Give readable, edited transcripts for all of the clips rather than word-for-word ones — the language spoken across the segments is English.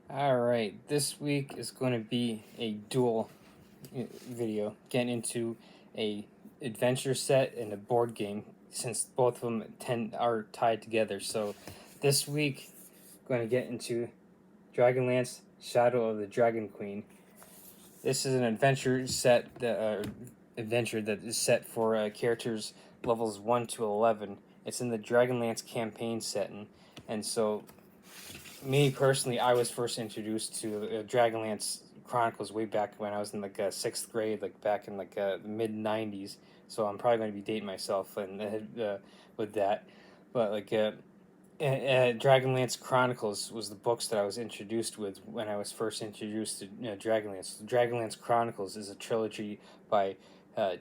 Alright, this week is going to be a dual video, getting into a adventure set and a board game, since both of them are tied together. So this week, going to get into Dragonlance Shadow of the Dragon Queen. This is an adventure set that is set for characters levels 1 to 11. It's in the Dragonlance campaign setting, and so me personally, I was first introduced to Dragonlance Chronicles way back when I was in like sixth grade, like back in like the mid '90s. So I'm probably going to be dating myself and with that, but Dragonlance Chronicles was the books that I was introduced with when I was first introduced to Dragonlance. Dragonlance Chronicles is a trilogy by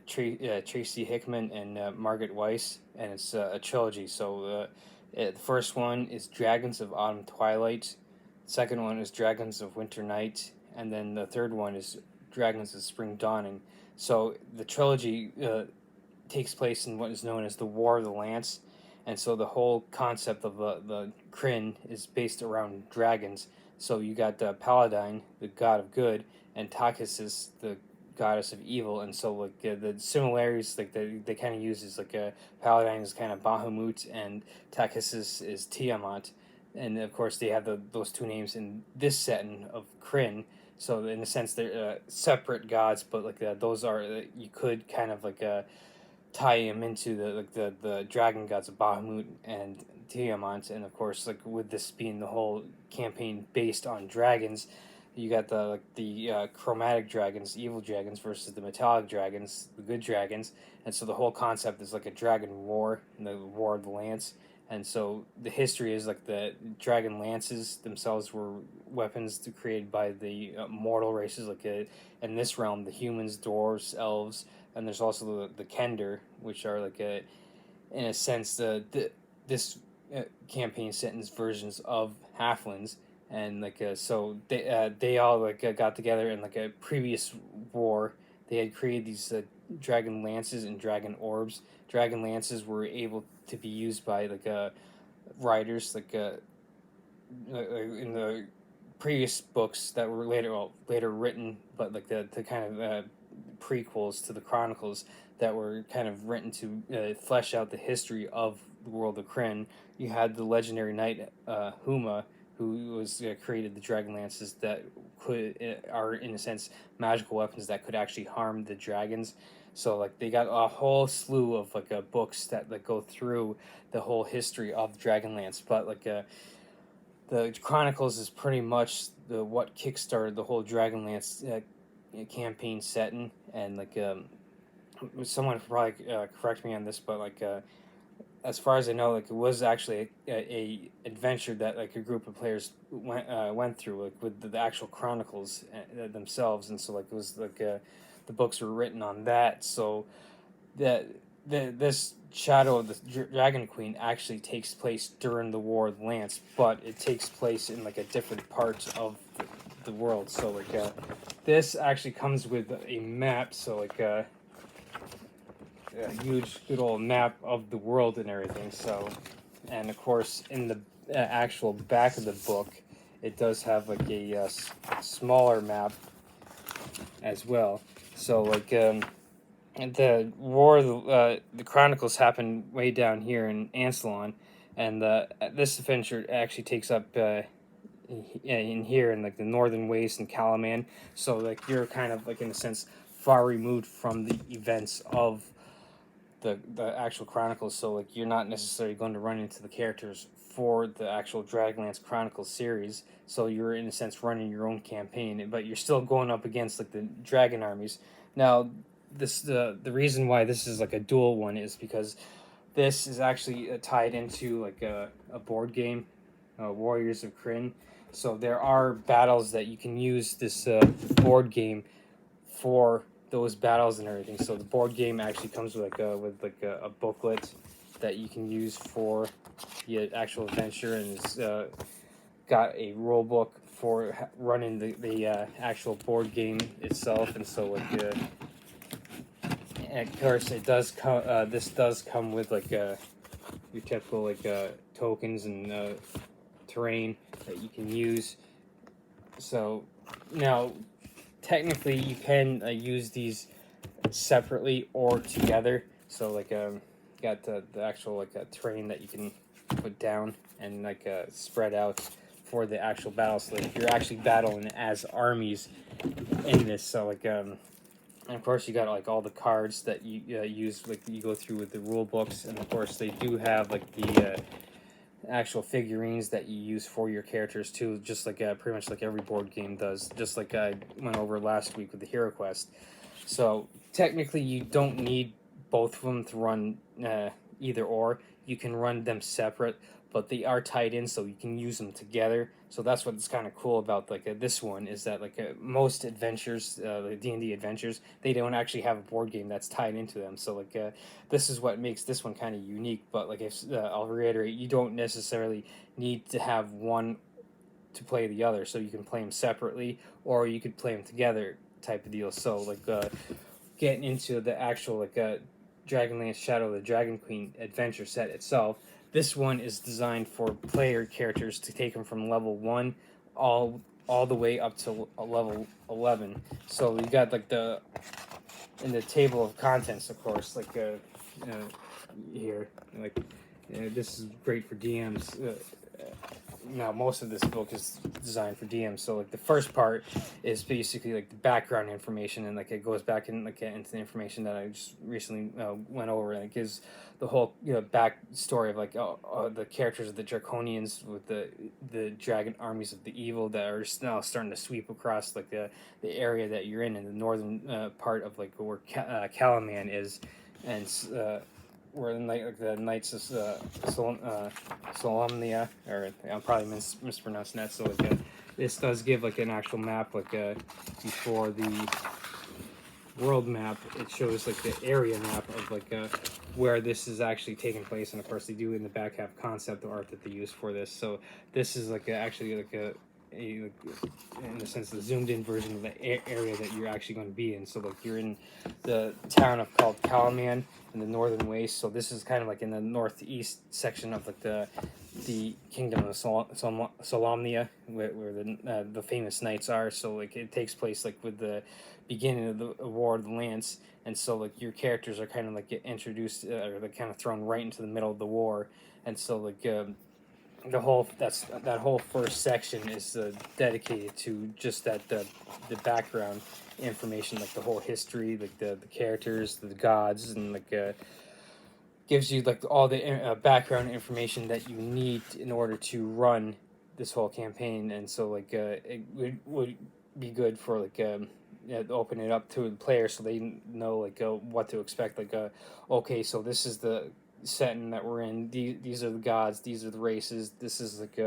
Tracy Hickman and Margaret Weiss, and it's a trilogy. So the first one is Dragons of Autumn Twilight, the second one is Dragons of Winter Night, and then the third one is Dragons of Spring Dawning. So the trilogy takes place in what is known as the War of the Lance, and so the whole concept of the Kryn is based around dragons. So you got Paladine, the god of good, and Takhisis, the goddess of evil. And so the similarities they kind of use is Paladine is kind of Bahamut and Takhisis is Tiamat, and of course they have those two names in this setting of Kryn. So in a sense they're separate gods, but those are you could kind of tie him into the dragon gods of Bahamut and Tiamat, and of course, with this being the whole campaign based on dragons, you got the chromatic dragons, evil dragons, versus the metallic dragons, the good dragons, and so the whole concept is like a dragon war, the War of the Lance. And so the history is like the dragon lances themselves were weapons created by the mortal races, in this realm, the humans, dwarves, elves, and there's also the Kender, which are in a sense this campaign sentence versions of halflings, and so they all got together in a previous war. They had created these dragon lances and dragon orbs. Dragon lances were able to be used by riders in the previous books that were later written, but the kind of prequels to the chronicles that were kind of written to flesh out the history of the world of Kryn. You had the legendary knight Huma, who was created the dragon lances that are in a sense magical weapons that could actually harm the dragons. So they got a whole slew of books that go through the whole history of Dragonlance, but the Chronicles is pretty much the what kickstarted the whole Dragonlance campaign setting, and someone probably correct me on this, but as far as I know, it was actually a adventure that a group of players went through with the actual chronicles themselves, and so it was the books were written on that. So that this Shadow of the Dragon Queen actually takes place during the War of the Lance, but it takes place in a different part of the world. So this actually comes with a map. So a huge, good old map of the world and everything. So, and of course, in the actual back of the book, it does have a smaller map as well. So the War of the Chronicles happened way down here in Ansalon, and this adventure actually takes up in here in the northern waste in Calaman. So you're kind of in a sense far removed from the events of the actual chronicles, so you're not necessarily going to run into the characters for the actual Dragonlance Chronicles series. So you're in a sense running your own campaign, but you're still going up against the dragon armies. Now, the reason why this is a dual one is because this is actually tied into a board game, Warriors of Kryn. So there are battles that you can use this board game for those battles and everything. So the board game actually comes with a booklet that you can use for the actual adventure, and it's got a rule book for running the actual board game itself. And so and of course it does come. This does come with your typical tokens and terrain that you can use So now, technically, you can use these separately or together. So like got the actual like a terrain that you can put down and like spread out for the actual battle. So like, you're actually battling as armies in this. So like and of course you got like all the cards that you use, like you go through with the rule books, and of course they do have like the actual figurines that you use for your characters too, just like pretty much like every board game does, just like I went over last week with the Hero Quest. So technically, you don't need both of them to run either or. You can run them separate, but they are tied in, so you can use them together. So that's what's kind of cool about like this one, is that like most adventures, the D&D adventures, they don't actually have a board game that's tied into them. So like this is what makes this one kind of unique. But like if I'll reiterate, you don't necessarily need to have one to play the other, so you can play them separately or you could play them together type of deal. So like getting into the actual like Dragonlance Shadow of the Dragon Queen adventure set itself, this one is designed for player characters to take them from level 1 all the way up to level 11. So you got like the in the table of contents, of course, like here, like this is great for DMs. Now most of this book is designed for DMs. So like the first part is basically like the background information, and like it goes back in like into the information that I just recently went over, and it gives the whole back story of like the characters of the Draconians with the dragon armies of the evil that are now starting to sweep across like the area that you're in the northern part of like where Calaman is, and where the Knights of Solamnia, or I'm probably mispronouncing that. So like, this does give like an actual map, like before the world map, it shows like the area map of like where this is actually taking place, and of course they do in the back have concept art that they use for this. So this is like actually like a in a sense the zoomed in version of the area that you're actually going to be in. So like you're in the town of called Calaman in the northern waste. So this is kind of like in the northeast section of like the kingdom of Solamnia, where the famous knights are. So like it takes place like with the beginning of the War of the Lance, and so like your characters are kind of like get introduced or they're kind of thrown right into the middle of the war, and so like the whole that whole first section is dedicated to just the background information, like the whole history, like the characters, the gods, and like gives you like all the background information that you need in order to run this whole campaign. And so like it would be good for like open it up to the player so they know like what to expect, like okay, so this is the setting that we're in, these are the gods, these are the races, this is like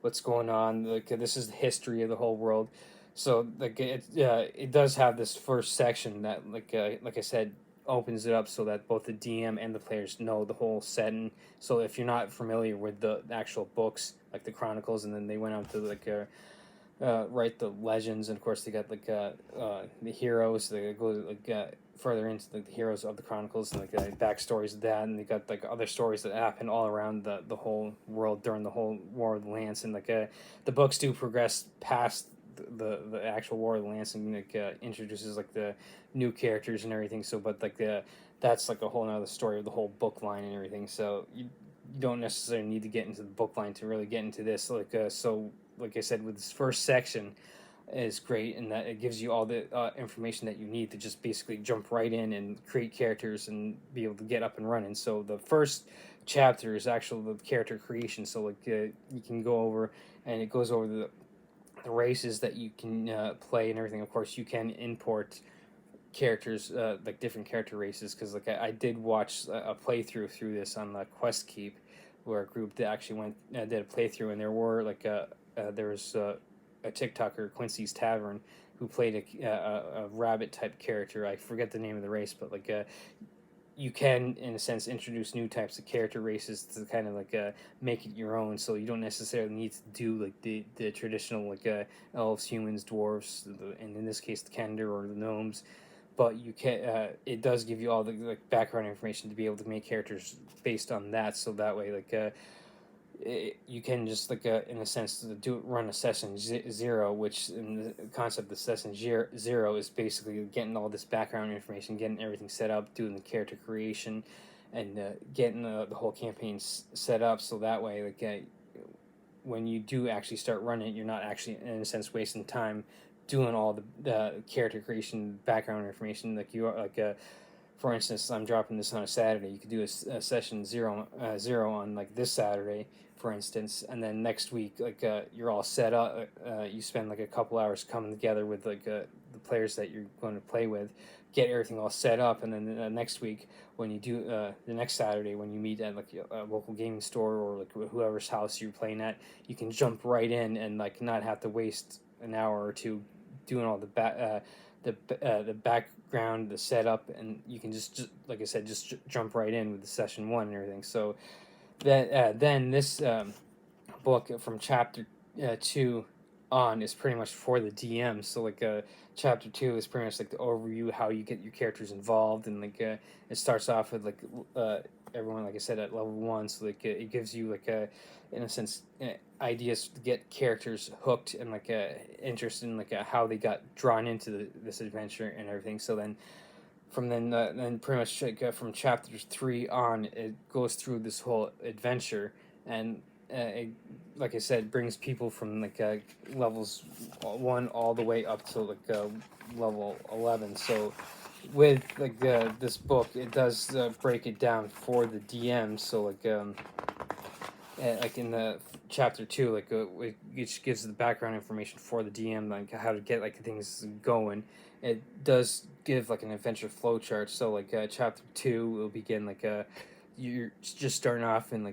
what's going on, like this is the history of the whole world. So like it does have this first section that like I said opens it up so that both the DM and the players know the whole setting. So if you're not familiar with the actual books, like the Chronicles, and then they went on to like write the legends, and of course they got like the heroes. They go like further into the heroes of the Chronicles and like backstories of that, and they got like other stories that happen all around the whole world during the whole War of the Lance, and like the books do progress past the actual War of the Lance, and like introduces like the new characters and everything. So, but like that's like a whole nother story of the whole book line and everything. So you don't necessarily need to get into the book line to really get into this. Like so, like I said, with this first section is great, and that it gives you all the information that you need to just basically jump right in and create characters and be able to get up and running. So the first chapter is actually the character creation. So like you can go over, and it goes over the races that you can play and everything. Of course, you can import characters, like different character races, because like I did watch a playthrough through this on the Quest Keep, where a group that actually went did a playthrough, and there were like there was a TikToker, Quincy's Tavern, who played a rabbit type character. I forget the name of the race, but like you can, in a sense, introduce new types of character races to kind of like make it your own. So you don't necessarily need to do like the traditional like elves, humans, dwarves, and in this case the Kender or the gnomes. But you can it does give you all the like background information to be able to make characters based on that. So that way, like you can just like in a sense run a session zero, which in the concept of session zero is basically getting all this background information, getting everything set up, doing the character creation, and getting the whole campaign set up, so that way when you do actually start running, you're not actually in a sense wasting time doing all the character creation, background information. Like you are for instance, I'm dropping this on a Saturday. You could do a session zero on like this Saturday, for instance, and then next week, you're all set up. You spend like a couple hours coming together with the players that you're going to play with, get everything all set up, and then next week when you do the next Saturday when you meet at like a local gaming store or like whoever's house you're playing at, you can jump right in and like not have to waste an hour or two doing all the background, the setup, and you can just like I said, just jump right in with the session one and everything. So then this book from chapter 2 on is pretty much for the DM. So chapter 2 is pretty much like the overview, how you get your characters involved, and it starts off with everyone, like I said, at level 1. So it gives you in a sense ideas to get characters hooked and interest in how they got drawn into this adventure and everything. So then pretty much from chapter 3 on, it goes through this whole adventure, and it, like I said, brings people from levels 1 all the way up to level 11. So with this book, it does break it down for the DM. So in the chapter 2, it just gives the background information for the DM, like how to get things going. It does give an adventure flow chart. So chapter 2 will begin you're just starting off, and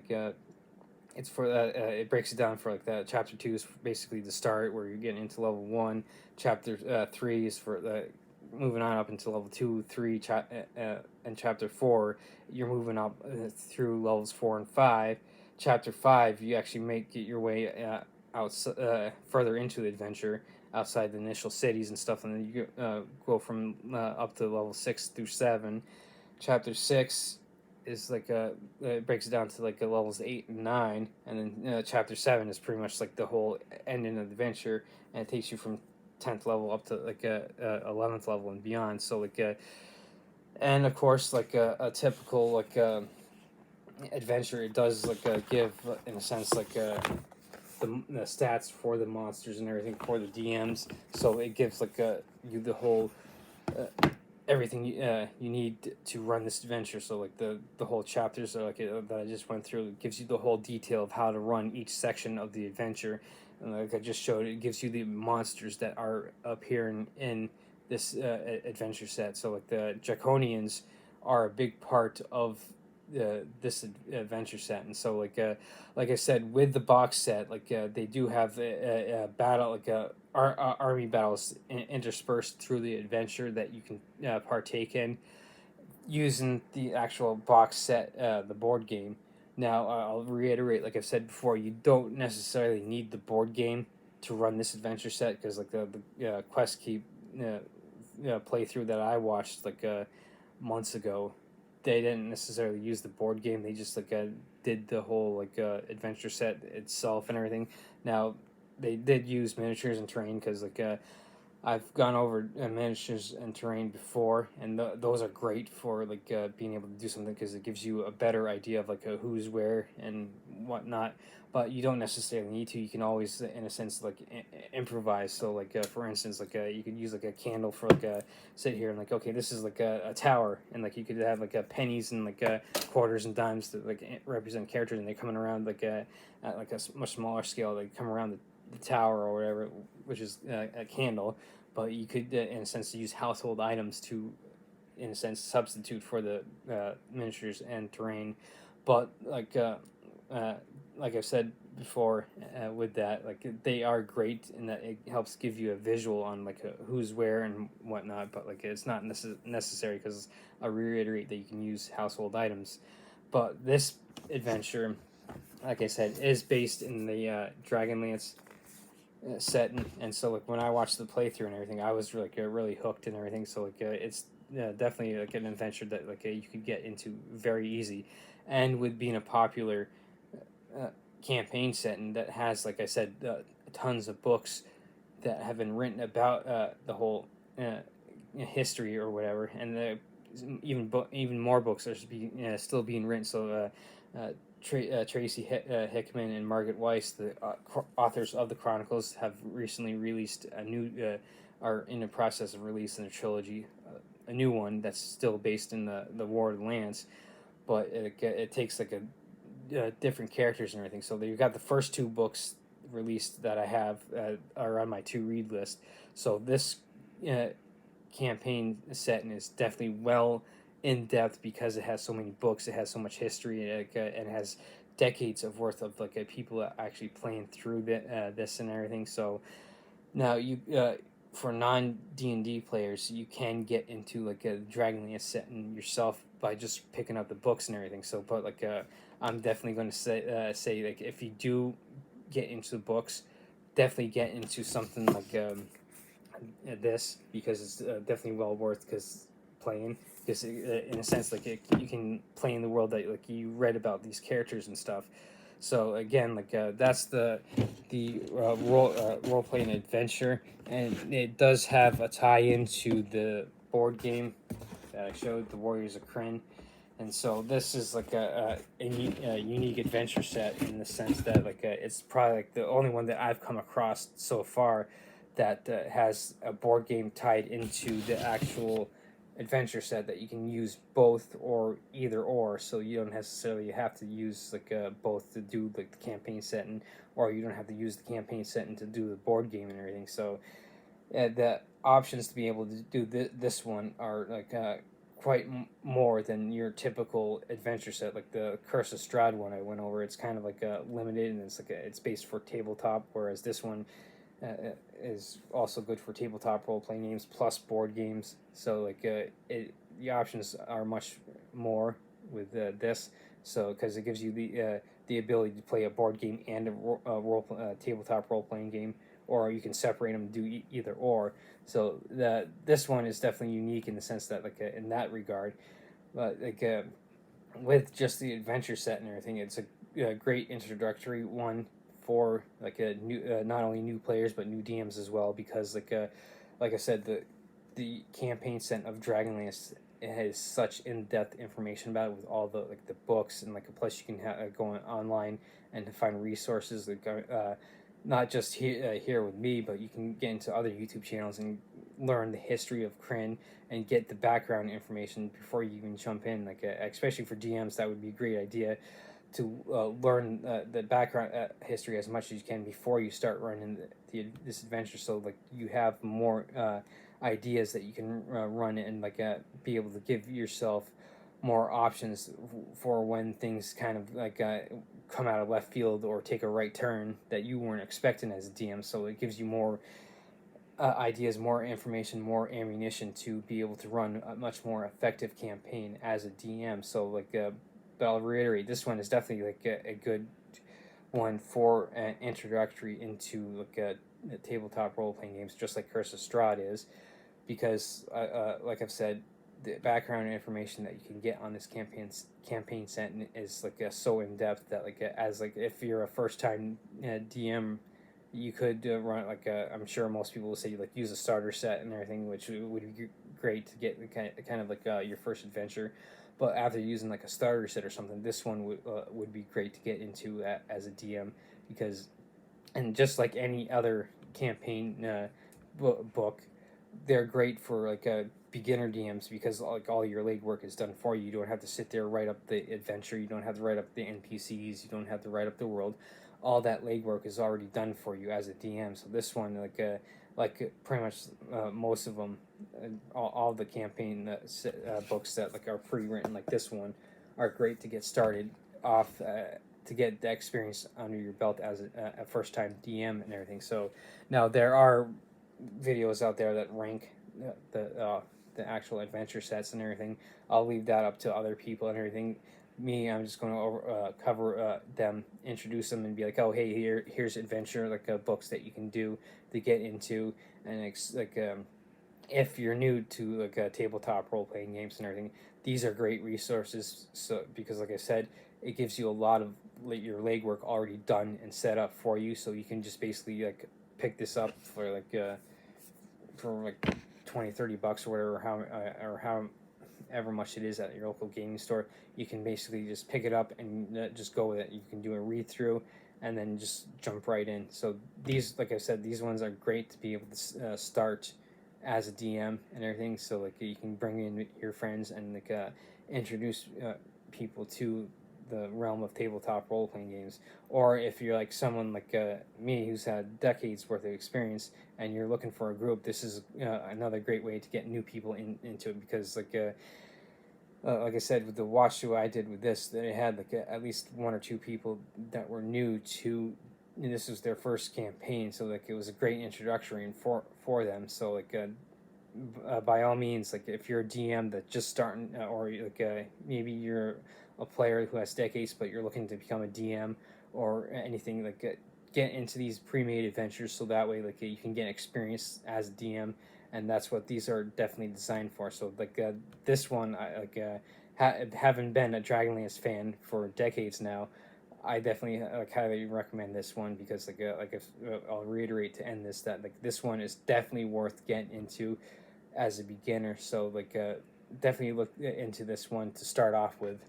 it's for it breaks it down for the chapter 2 is basically the start where you're getting into level 1. Chapter 3 is for the moving on up into level 2, 3, and chapter 4 you're moving up through levels 4 and 5. Chapter 5 you actually get your way further into the adventure outside the initial cities and stuff, and then you go from up to level 6 through 7. Chapter 6 is it breaks it down to levels 8 and 9, and then chapter 7 is pretty much the whole ending of the adventure, and it takes you from 10th level up to 11th level and beyond. So and of course a typical adventure, it does give in a sense the stats for the monsters and everything for the DMs. So it gives you the whole everything you need to run this adventure. So the whole chapters that I just went through, it gives you the whole detail of how to run each section of the adventure. And like I just showed, it gives you the monsters that are appearing in this adventure set. So the Draconians are a big part of this adventure set. And so like I said, with the box set, they do have a battle, army battles interspersed through the adventure that you can partake in using the actual box set, the board game. Now, I'll reiterate, like I've said before, you don't necessarily need the board game to run this adventure set, because the Quest Keep playthrough that I watched months ago, they didn't necessarily use the board game. They just did the whole adventure set itself and everything. Now, they did use miniatures and terrain, because I've gone over miniatures and terrain before, and those are great for being able to do something, because it gives you a better idea of who's where and whatnot. But you don't necessarily need to. You can always, in a sense, improvise. So for instance, you could use a candle for sit here and okay, this is a tower, and you could have pennies and quarters and dimes that represent characters, and they're coming around at a much smaller scale. They come around the tower or whatever, which is a candle. But you could, in a sense, use household items to, in a sense, substitute for the miniatures and terrain. But like I've said before, with that, they are great in that it helps give you a visual on who's where and whatnot. But it's not necessary, because I reiterate that you can use household items. But this adventure, like I said, is based in the Dragonlance set, and so when I watched the playthrough and everything, I was really hooked and everything. So it's definitely an adventure that you could get into very easy, and with being a popular campaign setting that has, like I said, tons of books that have been written about the whole history or whatever, and even more books are still being written. So Tracy Hickman and Margaret Weiss, the authors of the Chronicles, have recently released a new are in the process of releasing a trilogy, a new one that's still based in the War of the Lands, but it takes like a different characters and everything. So you've got the first two books released that I have are on my to read list. So this uh, campaign setting is definitely well in depth because it has so many books, it has so much history, and has decades of worth of people actually playing through this and everything. So now you for non D&D players, you can get into like a Dragonlance setting yourself by just picking up the books and everything. So, but I'm definitely going to say like if you do get into the books, definitely get into something like this, because it's definitely well worth because playing, because in a sense you can play in the world that like you read about these characters and stuff. So again, that's the role playing adventure, and it does have a tie into the board game that I showed, the Warriors of Kryn. And so this is like a unique adventure set in the sense that it's probably like the only one that I've come across so far that has a board game tied into the actual adventure set, that you can use both or either or, so you don't necessarily have to use both to do like the campaign setting, or you don't have to use the campaign setting to do the board game and everything. So the options to be able to do this one are quite more than your typical adventure set. Like the Curse of Strahd one I went over, it's kind of limited, and it's based for tabletop, whereas this one is also good for tabletop role playing games plus board games. So the options are much more with this. So because it gives you the ability to play a board game and a tabletop role playing game, or you can separate them and do either or. So this one is definitely unique in the sense that in that regard, but with just the adventure set and everything, it's a great introductory one for a new not only new players but new DMs as well, because like I said, the campaign set of Dragonlance, it has such in-depth information about it with all the books, and plus you can go online and find resources not just here with me, but you can get into other YouTube channels and learn the history of Kryn and get the background information before you even jump in. Especially for DMs, that would be a great idea to learn the background history as much as you can before you start running this adventure. So you have more ideas that you can run and be able to give yourself more options for when things kind of come out of left field or take a right turn that you weren't expecting as a DM. So it gives you more ideas, more information, more ammunition to be able to run a much more effective campaign as a DM. So but I'll reiterate, this one is definitely a good one for an introductory into tabletop role playing games, just like Curse of Strahd is, because like I've said, the background information that you can get on this campaign set is so in depth that as if you're a first time DM, you could run I'm sure most people will say use a starter set and everything, which would be great to get kind of your first adventure. But after using a starter set or something, this one would be great to get into as a DM, because, and just like any other campaign book, they're great for beginner DMs, because all your legwork is done for you. You don't have to sit there write up the adventure. You don't have to write up the NPCs. You don't have to write up the world. All that legwork is already done for you as a DM. So this one, pretty much most of them, all the campaign books that are pre-written like this one, are great to get started off, to get the experience under your belt as a first-time DM and everything. So now there are videos out there that rank the actual adventure sets and everything. I'll leave that up to other people and everything. Me, I'm just going to cover them, introduce them, and be like, oh, hey, here's adventure books that you can do to get into, and if you're new to tabletop role playing games and everything, these are great resources. So because like I said, it gives you a lot of your legwork already done and set up for you, so you can just basically like pick this up for like 20, $30 or whatever, however much it is at your local gaming store. You can basically just pick it up and just go with it. You can do a read through and then just jump right in. So these, like I said, these ones are great to be able to start as a DM and everything. So like you can bring in your friends and like introduce people to the realm of tabletop role playing games. Or if you're like someone like me who's had decades worth of experience and you're looking for a group, this is another great way to get new people into it, because like I said, with the watch through I did with this, they had like at least one or two people that were new to. And this was their first campaign, so like it was a great introductory for them. So like by all means, like if you're a DM that's just starting, or like maybe you're a player who has decades but you're looking to become a DM or anything, like get into these pre-made adventures, so that way like you can get experience as a DM, and that's what these are definitely designed for. So like this one, I like having been a Dragonlance fan for decades now, I definitely like highly recommend this one, because like if I'll reiterate to end this, that like this one is definitely worth getting into as a beginner. So like definitely look into this one to start off with.